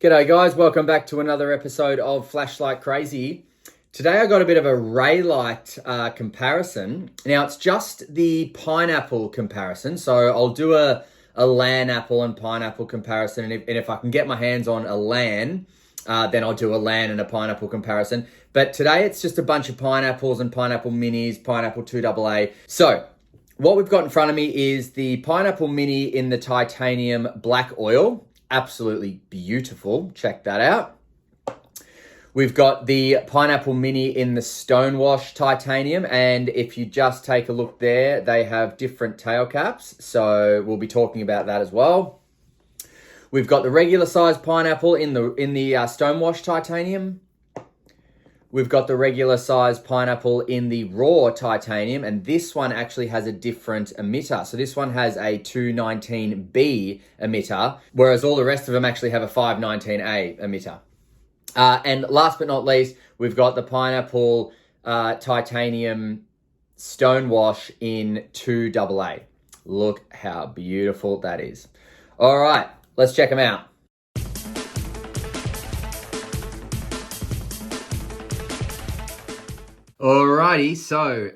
G'day guys, welcome back to another episode of Flashlight Crazy. Today I got a bit of a ReyLight comparison. Now it's just the pineapple comparison, so I'll do a LAN apple and pineapple comparison, and if I can get my hands on a LAN, then I'll do a LAN and a pineapple comparison. But today it's just a bunch of pineapples and pineapple minis, pineapple 2AA. So what we've got in front of me is the pineapple mini in the titanium black oil. Absolutely beautiful. Check that out. We've got the pineapple mini in the stonewash titanium, and if you just take a look there, they have different tail caps, so we'll be talking about that as well. We've got the regular size pineapple in the stonewash titanium. We've got the regular size pineapple in the raw titanium, and this one actually has a different emitter. So this one has a 219B emitter, whereas all the rest of them actually have a 519A emitter. And last but not least, we've got the pineapple titanium stonewash in 2AA. Look how beautiful that is. All right, let's check them out. Alrighty, so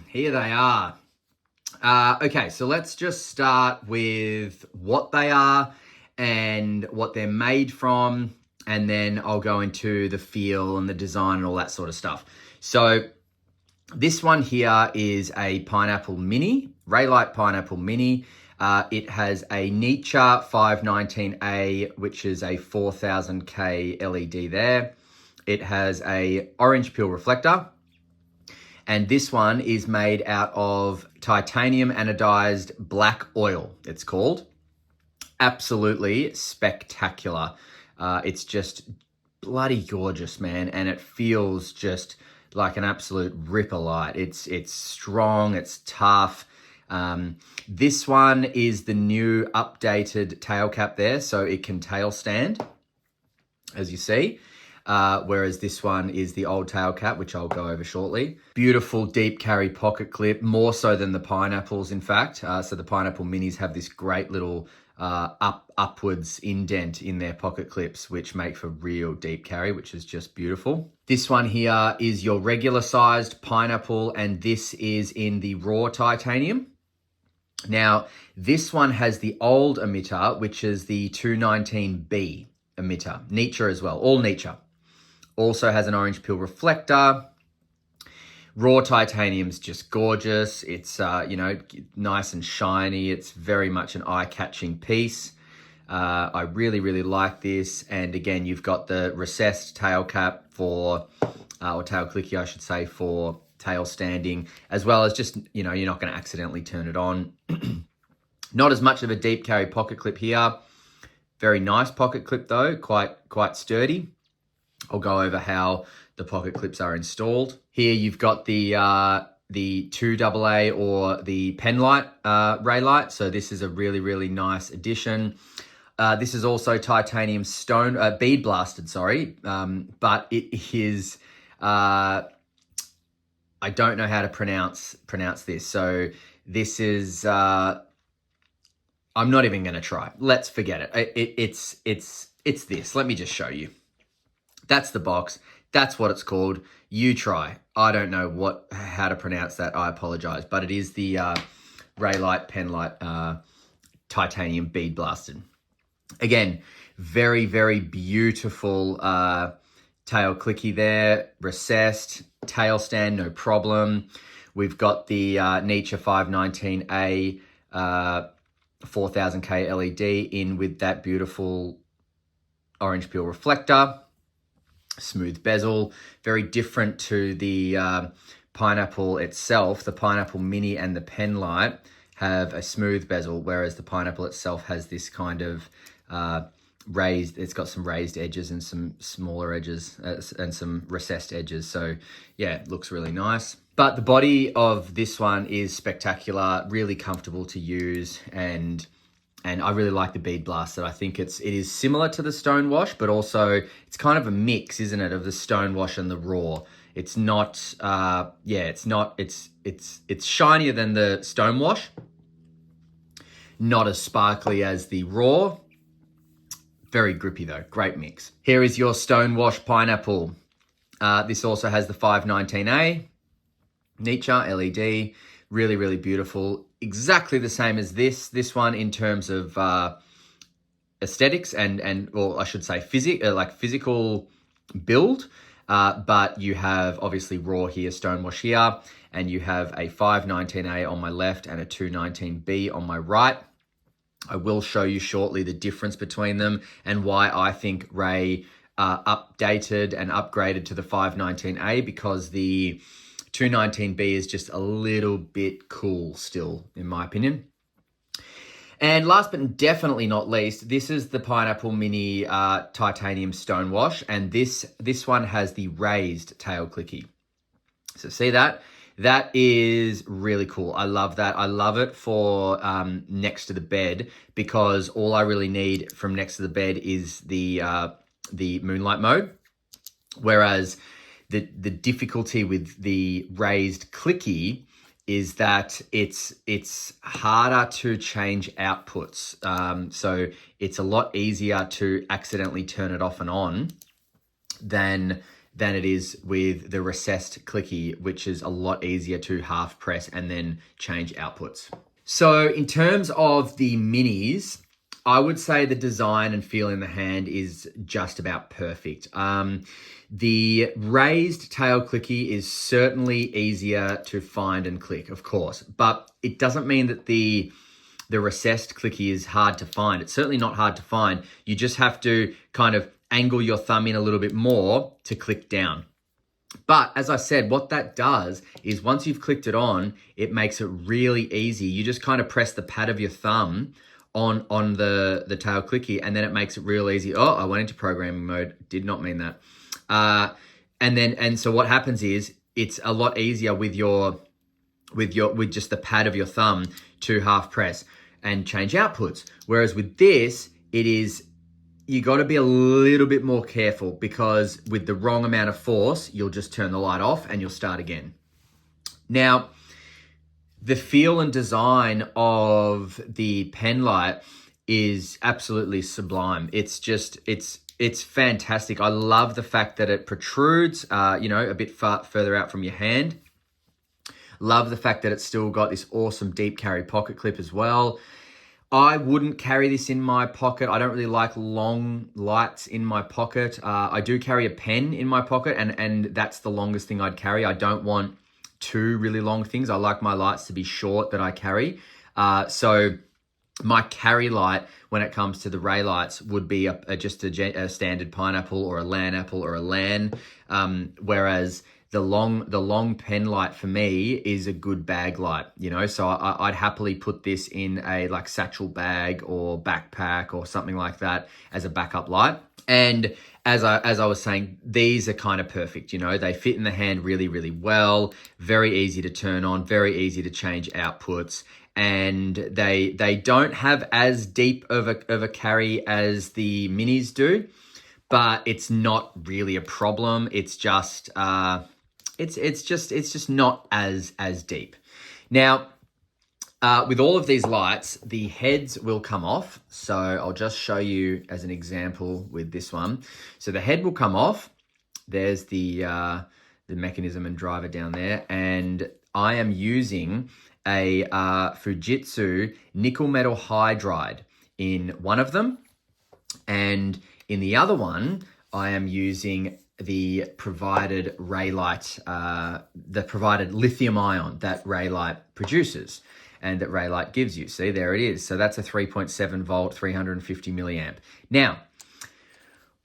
here they are. Okay, so let's just start with what they are and what they're made from, and then I'll go into the feel and the design and all that sort of stuff. So this one here is a pineapple mini, ReyLight Pineapple Mini. It has a NiMH 519A, which is a 4000K LED there. It has a orange peel reflector. And this one is made out of titanium anodized black oil, it's called. Absolutely spectacular. It's just bloody gorgeous, man. And it feels just like an absolute ripper light. It's strong, it's tough. This one is the new updated tail cap there, so it can tail stand, as you see. Whereas this one is the old tail cap, which I'll go over shortly. Beautiful deep carry pocket clip, more so than the pineapples, in fact. So the pineapple minis have this great little upwards indent in their pocket clips, which make for real deep carry, which is just beautiful. This one here is your regular sized pineapple, and this is in the raw titanium. Now, this one has the old emitter, which is the 219B emitter, NiMH as well, all NiMH. Also has an orange peel reflector. Raw titanium's just gorgeous. It's, nice and shiny. It's very much an eye-catching piece. I really, really like this. And again, you've got the recessed tail cap for, or tail clicky, I should say, for tail standing, as well as just, you're not going to accidentally turn it on. Not as much of a deep carry pocket clip here. Very nice pocket clip though, quite sturdy. I'll go over how the pocket clips are installed. Here you've got the 2AA or the pen light ReyLight. So this is a really, really nice addition. This is also titanium stone, bead blasted, sorry. But it is, I don't know how to pronounce this. So this is, I'm not even going to try. Let's forget it. It's this. Let me just show you. That's the box. That's what it's called. You try. I don't know how to pronounce that. I apologize. But it is the ReyLight Penlight titanium bead blasted. Again, very, very beautiful tail clicky there. Recessed. Tail stand, no problem. We've got the NiMH 519A 4000K LED in with that beautiful orange peel reflector. Smooth bezel, very different to the pineapple itself. The pineapple mini and the pen light have a smooth bezel, whereas the pineapple itself has this kind of raised, it's got some raised edges and some smaller edges and some recessed edges. So yeah, it looks really nice. But the body of this one is spectacular, really comfortable to use, and I really like the bead blasted. I think it is similar to the stonewash, but also it's kind of a mix, isn't it, of the stonewash and the raw. It's not, it's shinier than the stonewash, not as sparkly as the raw, Very grippy though, great mix. Here is your Stonewash Pineapple. This also has the 519A, NiMH, LED, really, really beautiful. Exactly the same as this one in terms of aesthetics and or I should say physical build. But you have obviously raw here, Stonewash here, and you have a 519A on my left and a 219B on my right. I will show you shortly the difference between them and why I think Ray updated and upgraded to the 519A, because the 219B is just a little bit cool still, in my opinion. And last but definitely not least, this is the Pineapple Mini Titanium Stonewash, and this one has the raised tail clicky. So see that? That is really cool. I love that. I love it for next to the bed, because all I really need from next to the bed is the moonlight mode. Whereas the difficulty with the raised clicky is that it's harder to change outputs. So it's a lot easier to accidentally turn it off and on than it is with the recessed clicky, which is a lot easier to half press and then change outputs. So in terms of the minis, I would say the design and feel in the hand is just about perfect. The raised tail clicky is certainly easier to find and click, of course, but it doesn't mean that the recessed clicky is hard to find. It's certainly not hard to find. You just have to kind of angle your thumb in a little bit more to click down. But as I said, what that does is once you've clicked it on, it makes it really easy. You just kind of press the pad of your thumb on the tail clicky, and then it makes it real easy. Oh, I went into programming mode. Did not mean that. And so what happens is it's a lot easier with just the pad of your thumb to half press and change outputs. Whereas with this, you got to be a little bit more careful, because with the wrong amount of force, you'll just turn the light off and you'll start again. Now, the feel and design of the pen light is absolutely sublime. It's fantastic. I love the fact that it protrudes, a bit further out from your hand. Love the fact that it's still got this awesome deep carry pocket clip as well. I wouldn't carry this in my pocket. I don't really like long lights in my pocket. I do carry a pen in my pocket, and that's the longest thing I'd carry. I don't want two really long things. I like my lights to be short that I carry. So my carry light when it comes to the Raylights would be just a standard pineapple or a LAN apple or a LAN, whereas the long pen light for me is a good bag light, so I'd happily put this in a like satchel bag or backpack or something like that as a backup light. And as I was saying, these are kind of perfect, they fit in the hand really, really well, very easy to turn on, very easy to change outputs. And they don't have as deep of a carry as the minis do, but it's not really a problem. It's just it's just not as deep. Now, with all of these lights, the heads will come off. So I'll just show you as an example with this one. So the head will come off. There's the mechanism and driver down there, and I am using a Fujitsu nickel metal hydride in one of them, and in the other one I am using the provided Raylight, the provided lithium ion that Raylight produces and that Raylight gives you. See, there it is. So that's a 3.7 volt, 350 milliamp. Now,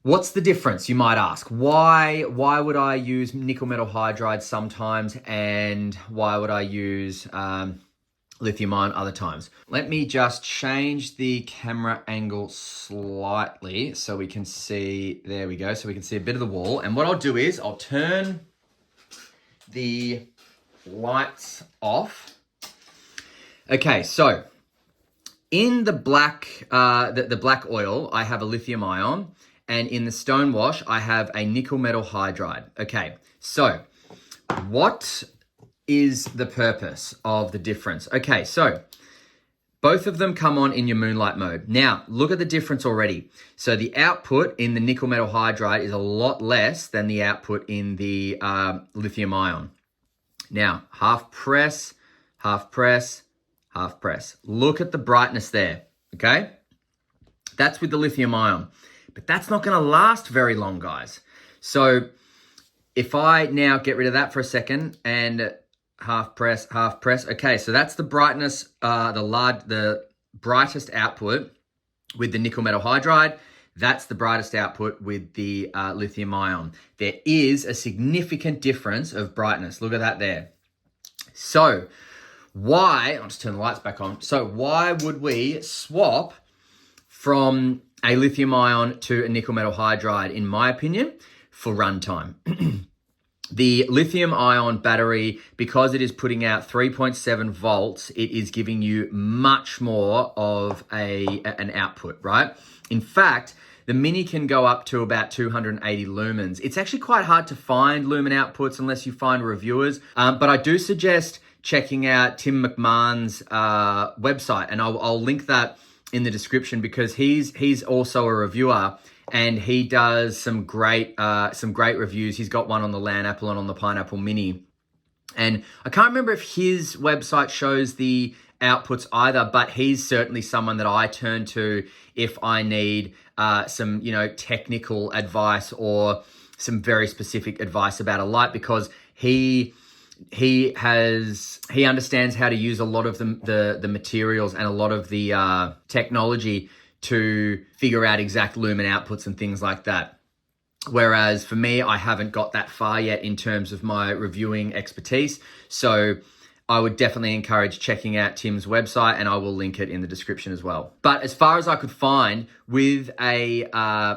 what's the difference, you might ask? Why would I use nickel metal hydride sometimes, and why would I use lithium ion other times? Let me just change the camera angle slightly so we can see, there we go, so we can see a bit of the wall. And what I'll do is I'll turn the lights off. Okay, so in the black, the black oil, I have a lithium ion, and in the Stonewash, I have a nickel metal hydride. Okay, so what is the purpose of the difference? Okay, so Both of them come on in your moonlight mode. Now, look at the difference already. So the output in the nickel metal hydride is a lot less than the output in the lithium ion. Now, half press, half press, half press. Look at the brightness there, okay? That's with the lithium ion. But that's not gonna last very long, guys. So if I now get rid of that for a second and half press, half press. Okay, so that's the brightness, the brightest output with the nickel metal hydride. That's the brightest output with the lithium ion. There is a significant difference of brightness. Look at that there. So why, I'll just turn the lights back on. So why would we swap from a lithium ion to a nickel metal hydride, in my opinion, for runtime? The lithium ion battery, because it is putting out 3.7 volts, it is giving you much more of an output, right? In fact, the Mini can go up to about 280 lumens. It's actually quite hard to find lumen outputs unless you find reviewers, but I do suggest checking out Tim McMahon's website, and I'll link that in the description because he's also a reviewer. And he does some great reviews. He's got one on the Land Apple and on the Pineapple Mini. And I can't remember if his website shows the outputs either, but he's certainly someone that I turn to if I need some, technical advice or some very specific advice about a light, because he understands how to use a lot of the materials and a lot of the technology to figure out exact lumen outputs and things like that. Whereas for me, I haven't got that far yet in terms of my reviewing expertise. So I would definitely encourage checking out Tim's website, and I will link it in the description as well. But as far as I could find, with a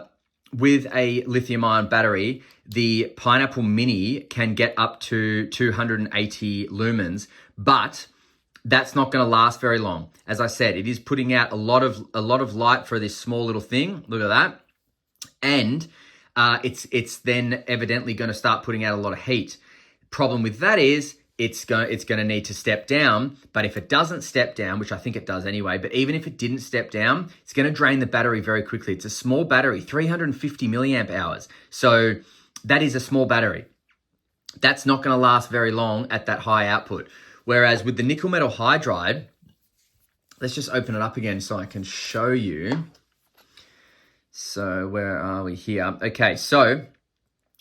lithium ion battery, the Pineapple Mini can get up to 280 lumens, but that's not going to last very long. As I said, it is putting out a lot of light for this small little thing. Look at that. And it's then evidently going to start putting out a lot of heat. Problem with that is it's going to need to step down, but if it doesn't step down, which I think it does anyway, but even if it didn't step down, it's going to drain the battery very quickly. It's a small battery, 350 milliamp hours. So that is a small battery. That's not going to last very long at that high output. Whereas with the nickel metal hydride, let's just open it up again so I can show you. So where are we here? Okay, so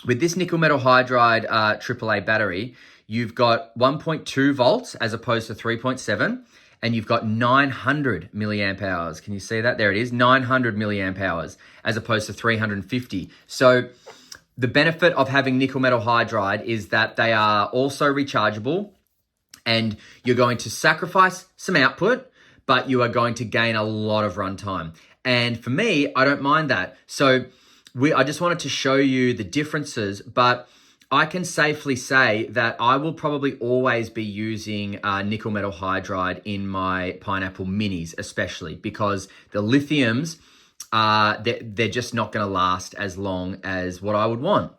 with this nickel metal hydride AAA battery, you've got 1.2 volts as opposed to 3.7, and you've got 900 milliamp hours. Can you see that? There it is, 900 milliamp hours as opposed to 350. So the benefit of having nickel metal hydride is that they are also rechargeable, and you're going to sacrifice some output, but you are going to gain a lot of runtime. And for me, I don't mind that. So I just wanted to show you the differences, but I can safely say that I will probably always be using nickel metal hydride in my Pineapple Minis, especially because the lithiums, they're just not going to last as long as what I would want.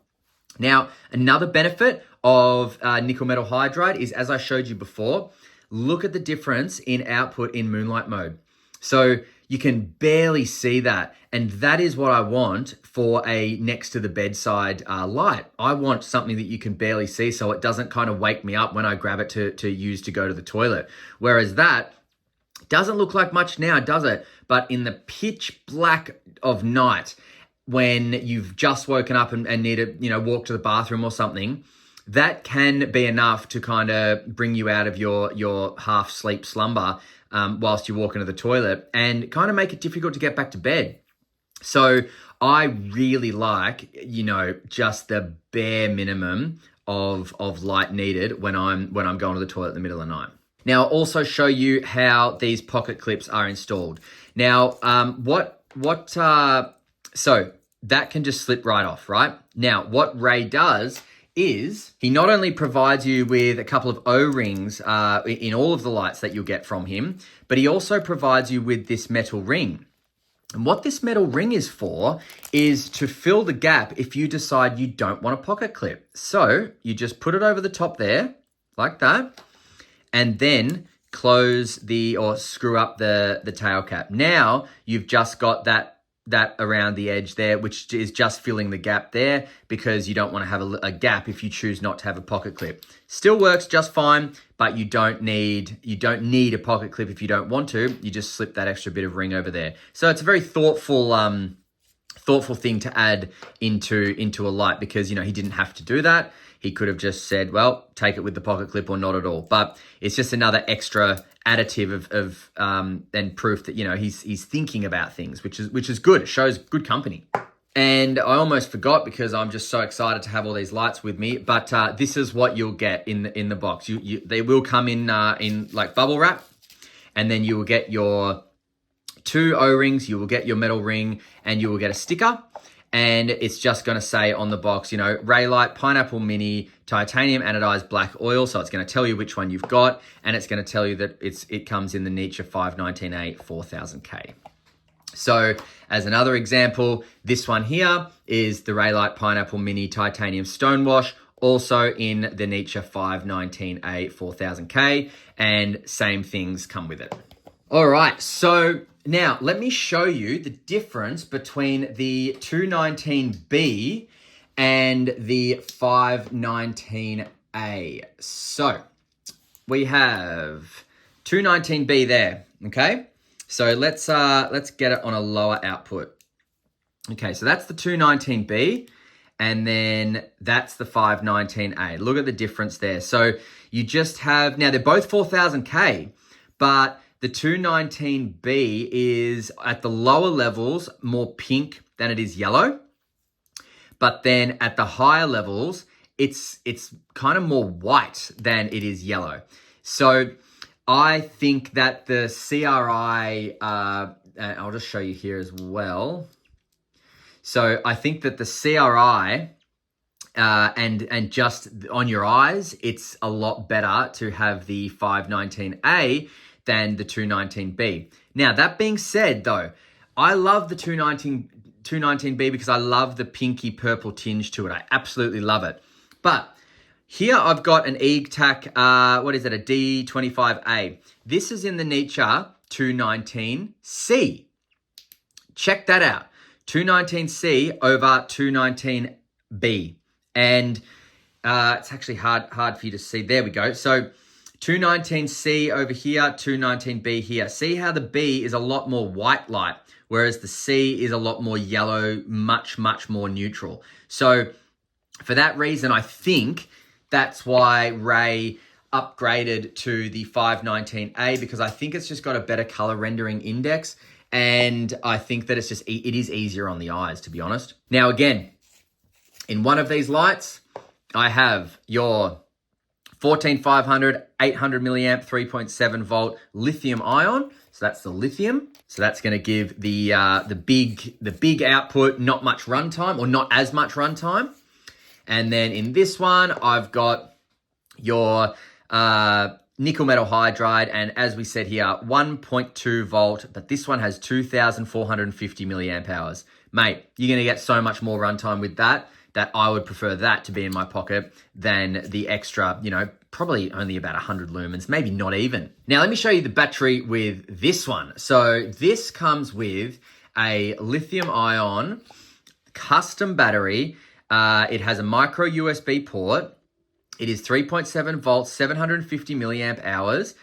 Now, another benefit of nickel metal hydride is, as I showed you before, look at the difference in output in moonlight mode. So you can barely see that. And that is what I want for a next to the bedside light. I want something that you can barely see so it doesn't kind of wake me up when I grab it to use to go to the toilet. Whereas that doesn't look like much now, does it? But in the pitch black of night, when you've just woken up and need to, walk to the bathroom or something, that can be enough to kind of bring you out of your half sleep slumber whilst you walk into the toilet and kind of make it difficult to get back to bed. So I really like, just the bare minimum of light needed when I'm going to the toilet in the middle of the night. Now, I'll also show you how these pocket clips are installed. Now, so that can just slip right off, right? Now, what Ray does is he not only provides you with a couple of O-rings in all of the lights that you'll get from him, but he also provides you with this metal ring. And what this metal ring is for is to fill the gap if you decide you don't want a pocket clip. So you just put it over the top there, like that, and then close or screw up the tail cap. Now you've just got that around the edge there, which is just filling the gap there because you don't want to have a gap if you choose not to have a pocket clip. Still works just fine, but you don't need a pocket clip if you don't want to. You just slip that extra bit of ring over there. So it's a very thoughtful thing to add into a light because, he didn't have to do that. He could have just said, well, take it with the pocket clip or not at all. But it's just another extra additive of and proof that, he's thinking about things, which is good. It shows good company. And I almost forgot because I'm just so excited to have all these lights with me. But this is what you'll get in the box. They will come in like bubble wrap, and then you will get your 2 O-rings, you will get your metal ring, and you will get a sticker. And it's just going to say on the box, ReyLight Pineapple Mini Titanium Anodized Black Oil. So it's going to tell you which one you've got, and it's going to tell you that it comes in the NiMH 519A 4000K. So as another example, this one here is the ReyLight Pineapple Mini Titanium Stonewash, also in the NiMH 519A 4000K, and same things come with it. All right, so now let me show you the difference between the 219B and the 519A. So we have 219B there, okay? So let's get it on a lower output. Okay, so that's the 219B, and then that's the 519A. Look at the difference there. So you just have, now they're both 4000K, but the 219B is at the lower levels more pink than it is yellow. But then at the higher levels, it's kind of more white than it is yellow. So I think that the CRI, I'll just show you here as well. So I think that the CRI and just on your eyes, it's a lot better to have the 519A than the 219B. Now, that being said, though, I love the 219B because I love the pinky purple tinge to it. I absolutely love it. But here I've got an EGTAC, what is it, a D25A. This is in the NiMH 219C. Check that out. 219C over 219B. And it's actually hard for you to see. There we go. So 219C over here, 219B here. See how the B is a lot more white light, whereas the C is a lot more yellow, much, much more neutral. So for that reason, I think that's why Ray upgraded to the 519A, because I think it's just got a better color rendering index. And I think that it is easier on the eyes, to be honest. Now, again, in one of these lights, I have your 14500, 800 milliamp, 3.7 volt lithium ion. So that's the lithium. So that's going to give the big output, not much runtime, or not as much runtime. And then in this one, I've got your nickel metal hydride, and as we said here, 1.2 volt, but this one has 2,450 milliamp hours. Mate, you're going to get so much more runtime with that I would prefer that to be in my pocket than the extra, probably only about 100 lumens, maybe not even. Now, let me show you the battery with this one. So this comes with a lithium ion custom battery. It has a micro USB port. It is 3.7 volts, 750 milliamp hours.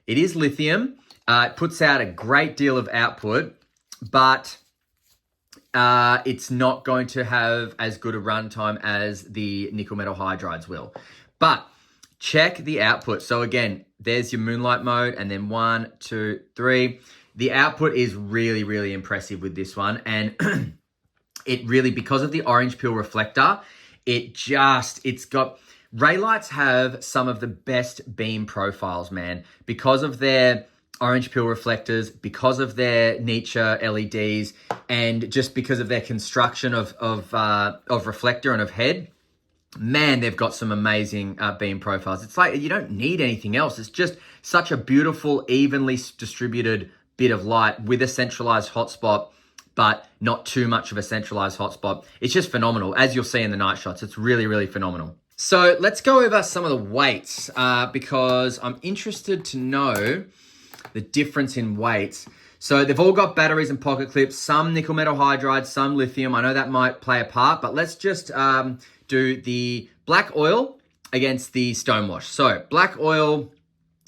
It is lithium. It puts out a great deal of output, but it's not going to have as good a runtime as the nickel metal hydrides will. But check the output. So again, there's your moonlight mode, and then 1, 2, 3. The output is really, really impressive with this one. And it really, because of the orange peel reflector, it's got, ReyLights have some of the best beam profiles, man, because of their orange peel reflectors, because of their NiMH LEDs, and just because of their construction of reflector and of head. Man, they've got some amazing beam profiles. It's like you don't need anything else. It's just such a beautiful, evenly distributed bit of light with a centralized hotspot, but not too much of a centralized hotspot. It's just phenomenal. As you'll see in the night shots, it's really, really phenomenal. So let's go over some of the weights because I'm interested to know the difference in weights. So they've all got batteries and pocket clips, some nickel metal hydride, some lithium. I know that might play a part, but let's just do the black oil against the stonewash. So black oil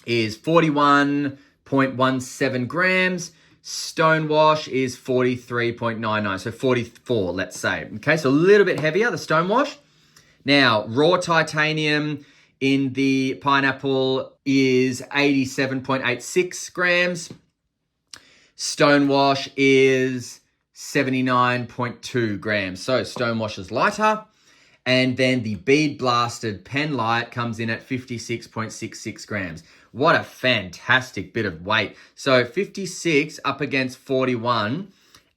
is 41.17 grams. Stonewash is 43.99, so 44, let's say. Okay, so a little bit heavier, the stonewash. Now, raw titanium in the pineapple is 87.86 grams. Stonewash is 79.2 grams. So stonewash is lighter. And then the bead blasted pen light comes in at 56.66 grams. What a fantastic bit of weight. So 56 up against 41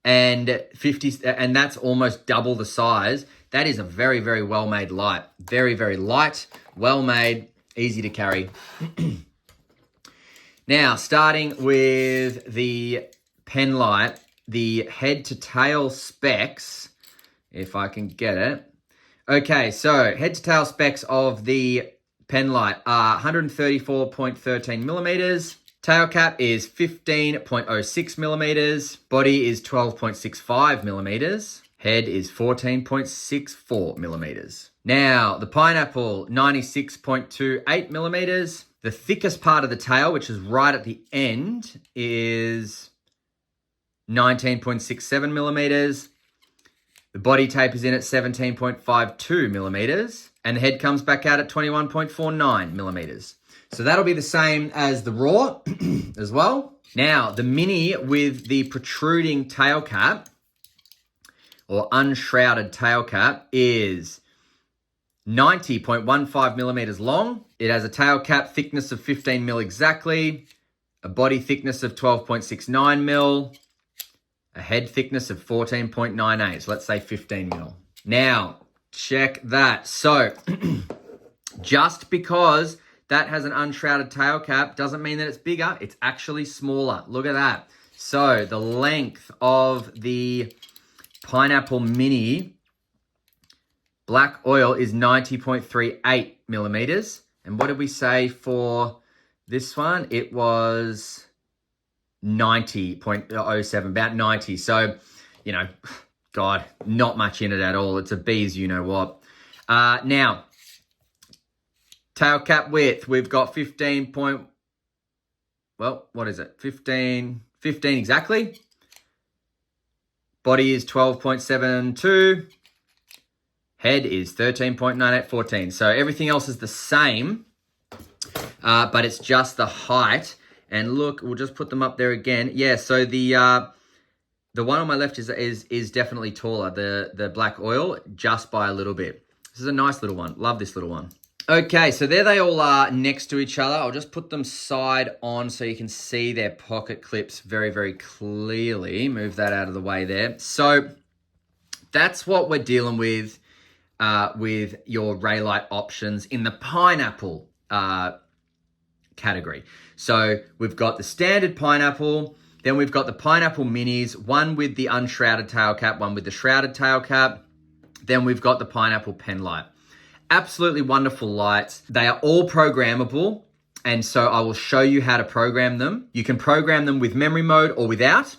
and 50, and that's almost double the size. That is a very, very well-made light. Very, very light, well-made, easy to carry. Now, starting with the pen light, the head to tail specs, if I can get it. Okay, so head to tail specs of the pen light are 134.13 millimeters. Tail cap is 15.06 millimeters. Body is 12.65 millimeters. Head is 14.64 millimeters. Now, the pineapple, 96.28 millimeters. The thickest part of the tail, which is right at the end, is 19.67 millimeters. The body tapers in at 17.52 millimeters. And the head comes back out at 21.49 millimeters. So that'll be the same as the raw as well. Now, the mini with the protruding tail cap or unshrouded tail cap is 90.15 millimeters long. It has a tail cap thickness of 15 mil exactly, a body thickness of 12.69 mil, a head thickness of 14.98. So let's say 15 mil. Now, check that. So just because that has an unshrouded tail cap doesn't mean that it's bigger. It's actually smaller. Look at that. So the length of the pineapple mini black oil is 90.38 millimeters. And what did we say for this one? It was 90.07, about 90. So, you know, God, not much in it at all. It's a bees, you know what. Now, tail cap width, we've got 15 what is it? 15 exactly. Body is 12.72. Head is 13.9814. So everything else is the same, but it's just the height. And look, we'll just put them up there again. Yeah, so the one on my left is definitely taller, the black oil, just by a little bit. This is a nice little one. Love this little one. Okay, so there they all are next to each other. I'll just put them side on so you can see their pocket clips very, very clearly. Move that out of the way there. So that's what we're dealing with your Raylight options in the pineapple category. So we've got the standard pineapple, then we've got the pineapple minis, one with the unshrouded tail cap, one with the shrouded tail cap. Then we've got the pineapple pen light. Absolutely wonderful lights. They are all programmable, and so I will show you how to program them. You can program them with memory mode or without.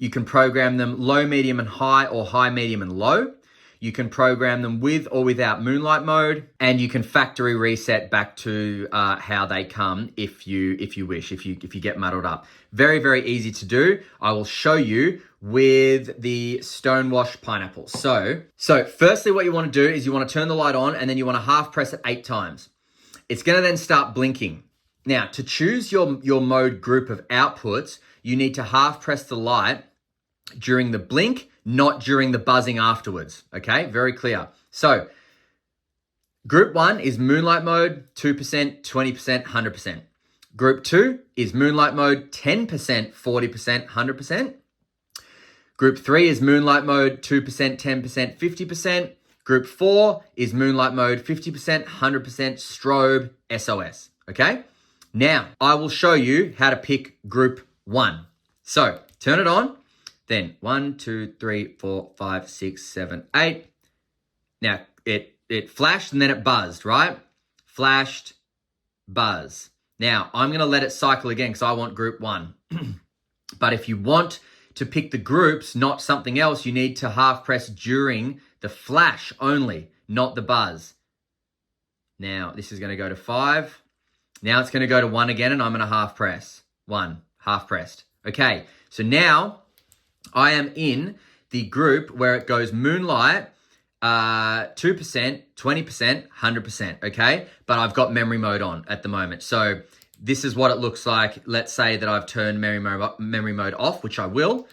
You can program them low, medium, and high, or high, medium, and low. You can program them with or without moonlight mode, and you can factory reset back to how they come if you wish, if you get muddled up. Very, very easy to do. I will show you with the stonewash pineapple. So firstly, what you want to do is you want to turn the light on, and then you want to half press it 8 times. It's going to then start blinking. Now, to choose your mode group of outputs, you need to half press the light during the blink, not during the buzzing afterwards. Okay, very clear. So group 1 is moonlight mode, 2%, 20%, 100%. Group 2 is moonlight mode, 10%, 40%, 100%. Group 3 is moonlight mode, 2%, 10%, 50%. Group 4 is moonlight mode, 50%, 100%, strobe, SOS. Okay? Now, I will show you how to pick group 1. So, turn it on. Then 1, 2, 3, 4, 5, 6, 7, 8. Now, it it flashed and then it buzzed, right? Flashed, buzz. Now, I'm going to let it cycle again because I want group 1. But if you want to pick the groups, not something else, you need to half press during the flash only, not the buzz. Now, this is going to go to 5. Now it's going to go to 1 again, and I'm going to half press. 1, half pressed. Okay, so now I am in the group where it goes moonlight, 2%, 20%, 100%, okay? But I've got memory mode on at the moment. So this is what it looks like. Let's say that I've turned memory mode off, which I will.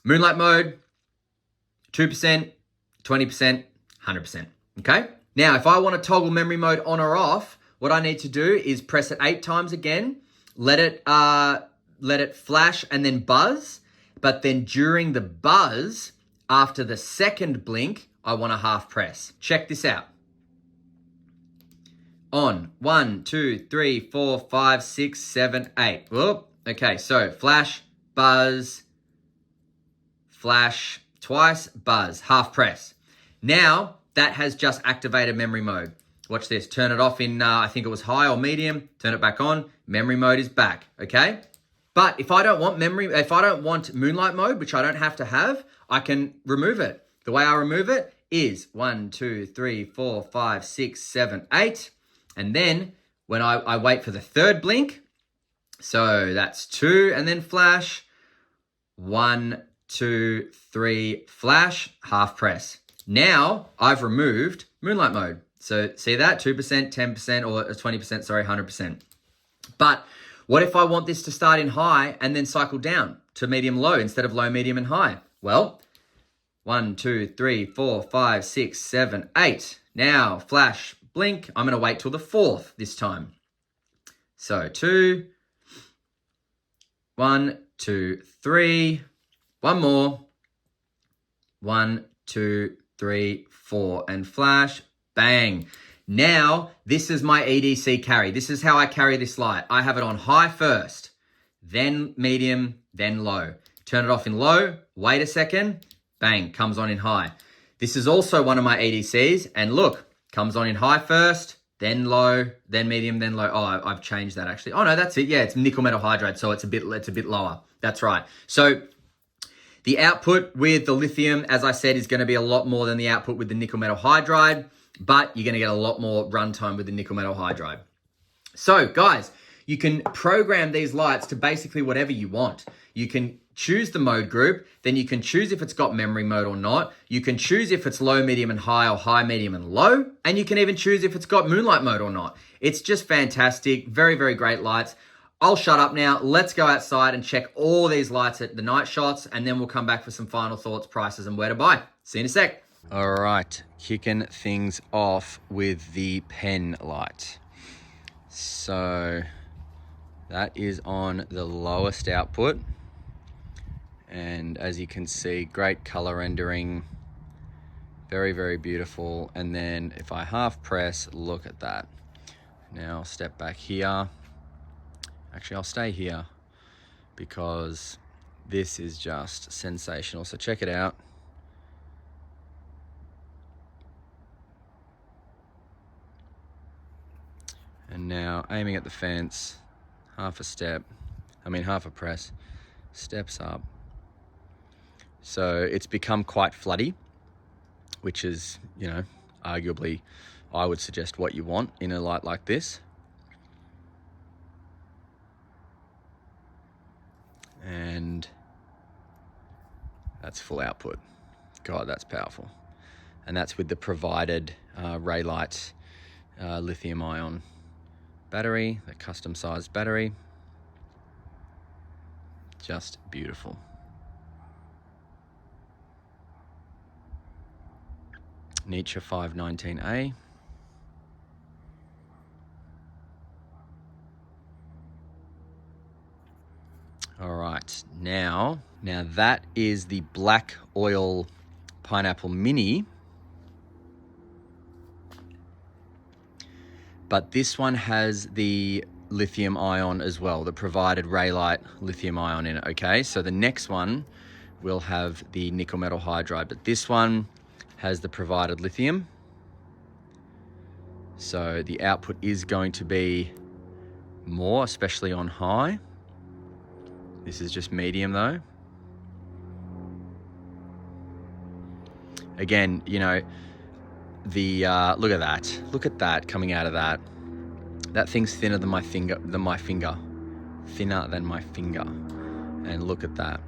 Moonlight mode, 2%, 20%, 100%, okay? Now, if I want to toggle memory mode on or off, what I need to do is press it 8 times again, let it flash and then buzz, but then during the buzz, after the second blink, I want to half press. Check this out. On 1, 2, 3, 4, 5, 6, 7, 8. Whoop. Okay, so flash, buzz, flash, twice, buzz, half press. Now, that has just activated memory mode. Watch this, turn it off in, I think it was high or medium, turn it back on, memory mode is back, okay? But if I don't want moonlight mode, which I don't have to have, I can remove it. The way I remove it is 1, 2, 3, 4, 5, 6, 7, 8. And then when I wait for the third blink, so that's 2 and then flash, 1, 2, 3, flash, half press. Now I've removed moonlight mode. So see that, 2%, 10%, or 20%, sorry, 100%. But what if I want this to start in high and then cycle down to medium low instead of low, medium, and high? Well, 1, 2, 3, 4, 5, 6, 7, 8. Now, flash, blink. I'm going to wait till the 4th this time. So 2, 1, 2, 3. One more. 1, 2, 3, 4. And flash, bang. Now, this is my EDC carry. This is how I carry this light. I have it on high first, then medium, then low. Turn it off in low, wait a second, bang, comes on in high. This is also one of my EDCs, and look, comes on in high first, then low, then medium, then low. Oh, I've changed that actually. Oh no, that's it. Yeah, it's nickel metal hydride, so it's a bit lower. That's right. So the output with the lithium, as I said, is going to be a lot more than the output with the nickel metal hydride, but you're going to get a lot more runtime with the nickel metal hydride. So guys, you can program these lights to basically whatever you want. You can choose the mode group, then you can choose if it's got memory mode or not. You can choose if it's low, medium, and high, or high, medium, and low. And you can even choose if it's got moonlight mode or not. It's just fantastic. Very, very great lights. I'll shut up now. Let's go outside and check all these lights at the night shots, and then we'll come back for some final thoughts, prices, and where to buy. See you in a sec. All right, kicking things off with the pen light. So that is on the lowest output. And as you can see, great color rendering, very, very beautiful. And then if I half press, look at that. Now step back here. Actually, I'll stay here because this is just sensational. So check it out. And now aiming at the fence, half a press, steps up. So it's become quite floody, which is, arguably, I would suggest what you want in a light like this. And that's full output. God, that's powerful. And that's with the provided ReyLight lithium ion battery, the custom sized battery. Just beautiful. NiMH 519A. All right, now that is the black oil pineapple mini. But this one has the lithium ion as well, the provided ReyLight lithium ion in it, okay? So the next one will have the nickel metal hydride, but this one has the provided lithium. So the output is going to be more, especially on high. This is just medium though. Again, you know, the look at that. Look at that coming out of that. That thing's thinner than my finger, Thinner than my finger. And look at that.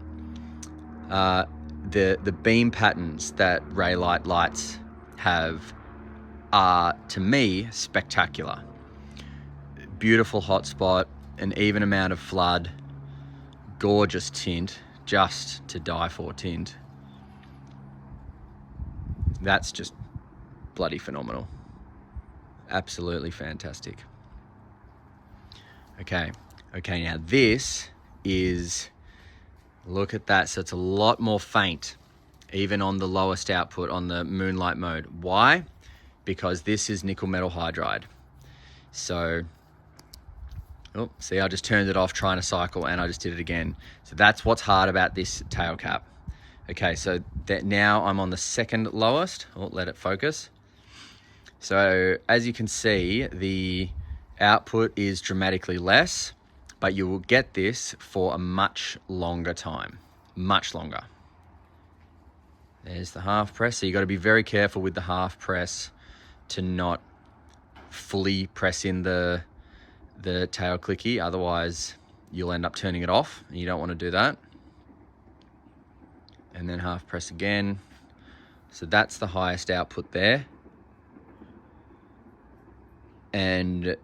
The beam patterns that Raylight lights have are, to me, spectacular. Beautiful hotspot, an even amount of flood, gorgeous tint, just to die for tint. That's just bloody phenomenal. Absolutely fantastic. Okay, now this is, look at that. So it's a lot more faint, even on the lowest output on the moonlight mode. Why? Because this is nickel metal hydride. So, oh, see, I just turned it off trying to cycle and I just did it again. So that's what's hard about this tail cap. Okay, so that now I'm on the second lowest. Oh, let it focus. So as you can see, the output is dramatically less, but you will get this for a much longer time, much longer. There's the half press. So you got to be very careful with the half press to not fully press in the tail clicky. Otherwise you'll end up turning it off and you don't want to do that. And then half press again. So that's the highest output there. And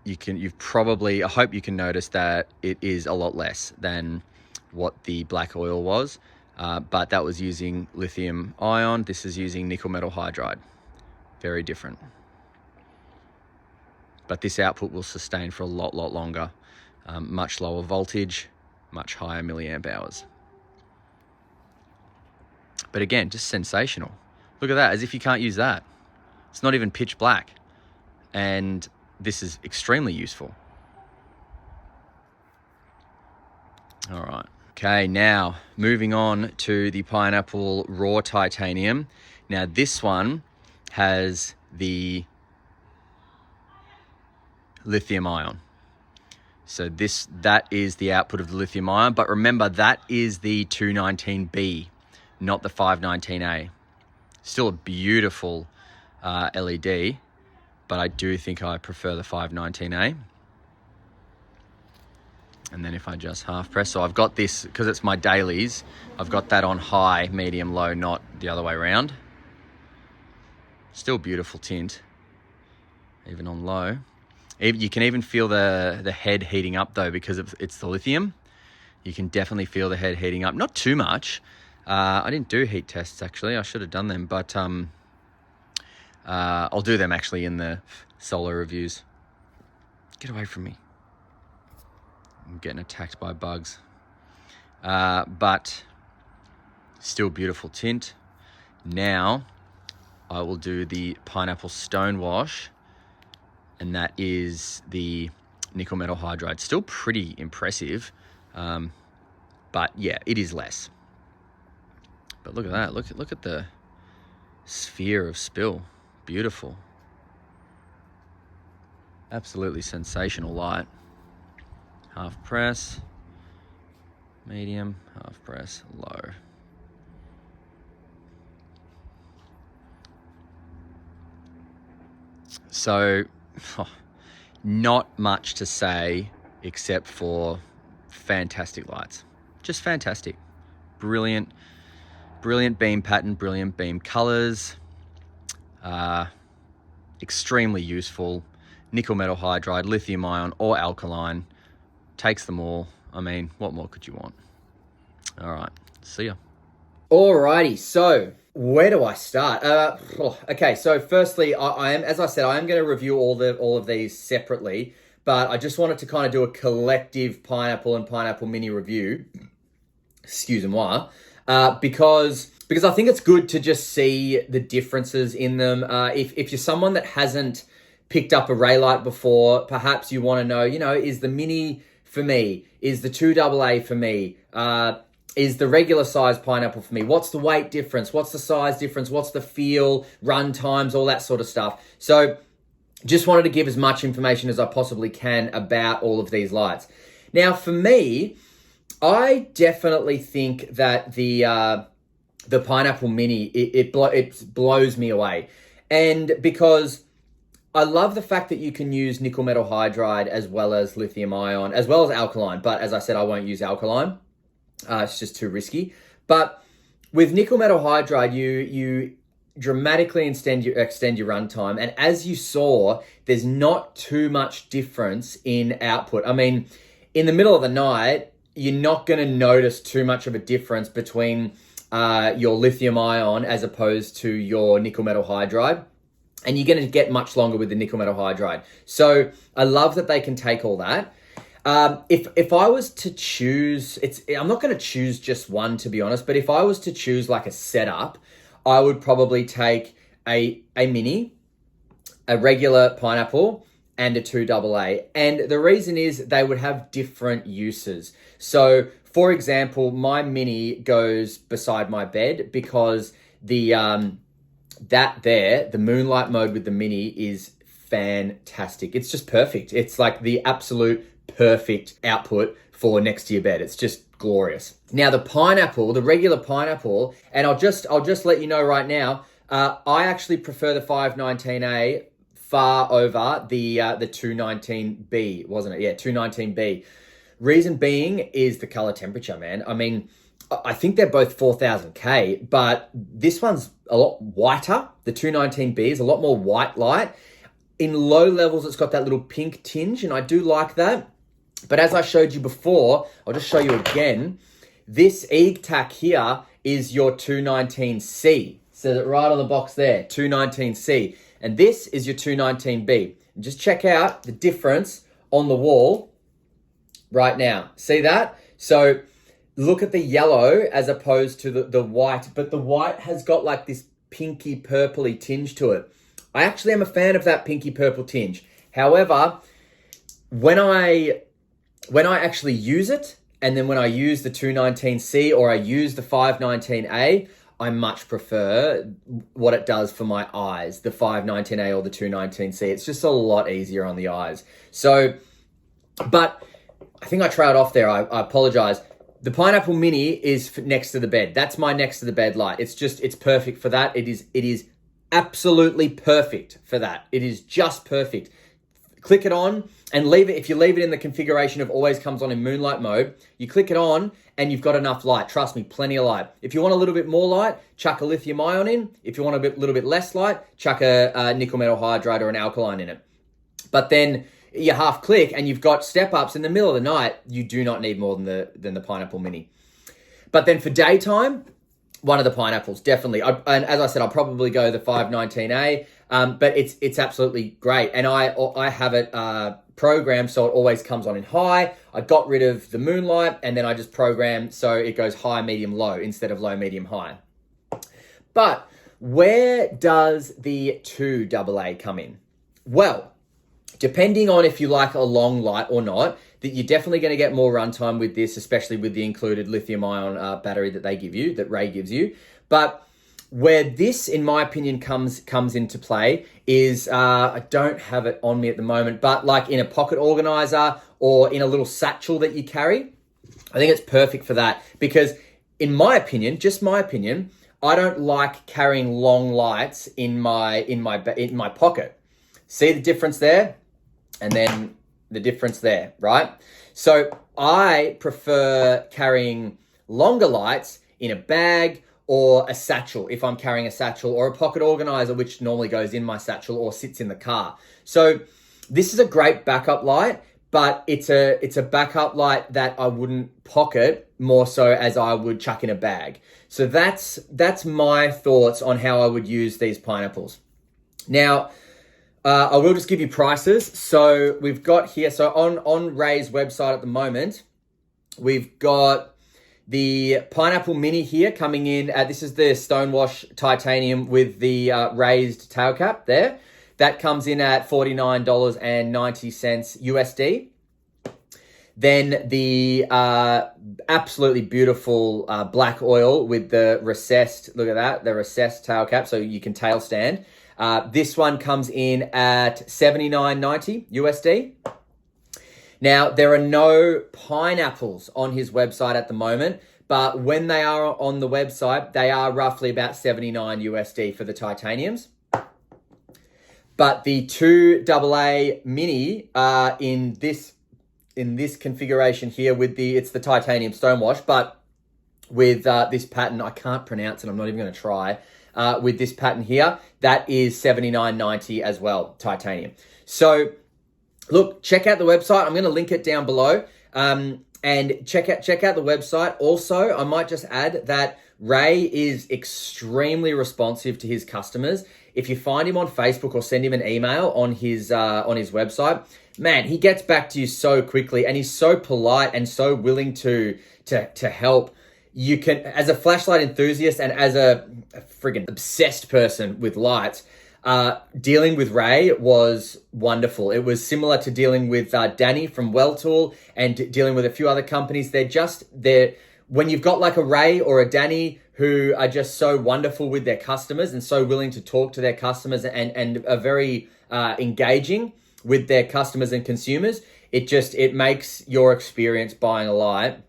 you've probably, I hope you can notice that it is a lot less than what the black oil was, but that was using lithium ion. This is using nickel metal hydride. Very different. But this output will sustain for a lot longer. Much lower voltage, much higher milliamp hours. But again, just sensational. Look at that, as if you can't use that. It's not even pitch black. And this is extremely useful. All right. Okay, now moving on to the Pineapple Raw Titanium. Now this one has the lithium ion. So that is the output of the lithium ion, but remember that is the 219B, not the 519A. Still a beautiful LED, but I do think I prefer the 519A. And then if I just half press, so I've got this, because it's my dailies, I've got that on high, medium, low, not the other way around. Still beautiful tint, even on low. You can even feel the head heating up though, because it's the lithium. You can definitely feel the head heating up, not too much. I didn't do heat tests actually, I should have done them, but I'll do them actually in the solar reviews. Get away from me. I'm getting attacked by bugs. But still beautiful tint. Now I will do the Pineapple Stonewash, and that is the nickel metal hydride. Still pretty impressive, but yeah, it is less. But look at that, look at the sphere of spill. Beautiful. Absolutely sensational light. Half press, medium, half press, low. So, not much to say except for fantastic lights. Just fantastic. Brilliant beam pattern, brilliant beam colors. Extremely useful. Nickel metal hydride, lithium ion, or alkaline. Takes them all. I mean, what more could you want? All right, see ya. Alrighty, so where do I start? Okay, so firstly, I am, as I said, I am going to review all of these separately, but I just wanted to kind of do a collective pineapple and pineapple mini review. Excuse-moi. Because I think it's good to just see the differences in them. If you're someone that hasn't picked up a Raylight before, perhaps you want to know, is the mini for me? Is the 2AA for me? Is the regular size pineapple for me? What's the weight difference? What's the size difference? What's the feel, run times, all that sort of stuff. So just wanted to give as much information as I possibly can about all of these lights. Now, for me, I definitely think that the Pineapple Mini, it blows me away. And because I love the fact that you can use nickel metal hydride as well as lithium ion, as well as alkaline. But as I said, I won't use alkaline. It's just too risky. But with nickel metal hydride, you dramatically extend your runtime. And as you saw, there's not too much difference in output. I mean, in the middle of the night, you're not going to notice too much of a difference between your lithium ion as opposed to your nickel metal hydride. And you're going to get much longer with the nickel metal hydride. So I love that they can take all that. If I was to choose, I'm not going to choose just one, to be honest, but if I was to choose like a setup, I would probably take a mini, a regular pineapple, and a 2AA. And the reason is they would have different uses. So for example, my mini goes beside my bed because the moonlight mode with the mini is fantastic. It's just perfect. It's like the absolute perfect output for next to your bed. It's just glorious. Now the pineapple, the regular pineapple, and I'll just let you know right now, I actually prefer the 519A far over the 219B, wasn't it? Yeah, 219B. Reason being is the color temperature, man. I mean, I think they're both 4000K, but this one's a lot whiter. The 219B is a lot more white light. In low levels, it's got that little pink tinge, and I do like that. But as I showed you before, I'll just show you again. This EGTAC here is your 219C. Says it right on the box there, 219C. And this is your 219B. And just check out the difference on the wall right now. See that? So look at the yellow as opposed to the white, but the white has got like this pinky purpley tinge to it. I actually am a fan of that pinky purple tinge. However, when I actually use it, and then when I use the 219C or I use the 519A, I much prefer what it does for my eyes, the 519A or the 219C. It's just a lot easier on the eyes. So, but I think I trailed off there. I apologize. The Pineapple Mini is next to the bed. That's my next to the bed light. It's perfect for that. It is absolutely perfect for that. It is just perfect. Click it on and leave it. If you leave it in the configuration of always comes on in moonlight mode, you click it on and you've got enough light. Trust me, plenty of light. If you want a little bit more light, chuck a lithium ion in. If you want a little bit less light, chuck a nickel metal hydride or an alkaline in it. But then you half click and you've got step ups in the middle of the night. You do not need more than the Pineapple Mini. But then for daytime, one of the pineapples, definitely. And as I said, I'll probably go the 519A, but it's absolutely great. And I have it programmed so it always comes on in high. I got rid of the moonlight and then I just programmed so it goes high, medium, low instead of low, medium, high. But where does the 2AA come in? Well, depending on if you like a long light or not, that you're definitely going to get more runtime with this, especially with the included lithium ion battery that they give you, that Ray gives you. But where this, in my opinion, comes into play is, I don't have it on me at the moment, but like in a pocket organizer or in a little satchel that you carry, I think it's perfect for that because in my opinion, just my opinion, I don't like carrying long lights in my pocket. See the difference there? And then the difference there, right? So I prefer carrying longer lights in a bag or a satchel if I'm carrying a satchel, or a pocket organizer, which normally goes in my satchel or sits in the car. So this is a great backup light, but it's a backup light that I wouldn't pocket more so as I would chuck in a bag. So that's my thoughts on how I would use these pineapples. Now, I will just give you prices. So we've got here, so on Ray's website at the moment, we've got the Pineapple Mini here coming in. This is the Stonewash titanium with the raised tail cap there. That comes in at $49.90 USD. Then the absolutely beautiful black oil with the recessed, look at that, the recessed tail cap, so you can tail stand. This one comes in at $79.90 USD. Now, there are no pineapples on his website at the moment, but when they are on the website, they are roughly about 79 USD for the titaniums. But the 2AA Mini in this configuration here with it's the titanium stonewash, but with this pattern, I can't pronounce it, I'm not even going to try, with this pattern here, that is $79.90 as well, titanium. So look, check out the website. I'm going to link it down below. And check out the website. Also, I might just add that Ray is extremely responsive to his customers. If you find him on Facebook or send him an email on his website, man, he gets back to you so quickly, and he's so polite and so willing to help. You can, as a flashlight enthusiast and as a friggin' obsessed person with lights, dealing with Ray was wonderful. It was similar to dealing with Danny from Welltool and dealing with a few other companies. When you've got like a Ray or a Danny who are just so wonderful with their customers and so willing to talk to their customers and are very engaging with their customers and consumers, it makes your experience buying a light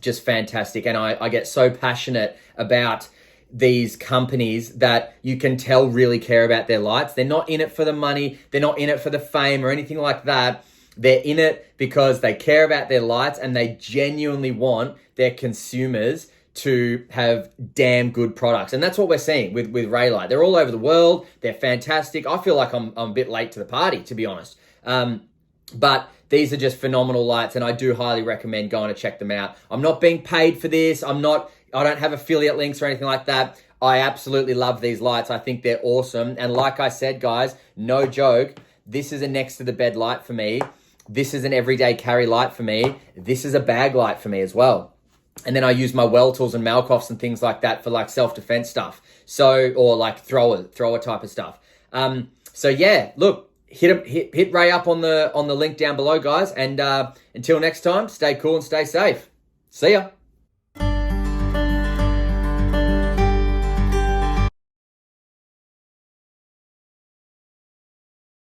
just fantastic. And I get so passionate about these companies that you can tell really care about their lights. They're not in it for the money. They're not in it for the fame or anything like that. They're in it because they care about their lights and they genuinely want their consumers to have damn good products. And that's what we're seeing with Raylight. They're all over the world. They're fantastic. I feel like I'm a bit late to the party, to be honest. But these are just phenomenal lights, and I do highly recommend going to check them out. I'm not being paid for this. I don't have affiliate links or anything like that. I absolutely love these lights. I think they're awesome. And like I said, guys, no joke, this is a next to the bed light for me. This is an everyday carry light for me. This is a bag light for me as well. And then I use my Welltools and Malkoffs and things like that for like self-defense stuff. Or like thrower type of stuff. So yeah, look, hit Ray up on the link down below, guys. And until next time, stay cool and stay safe. See ya.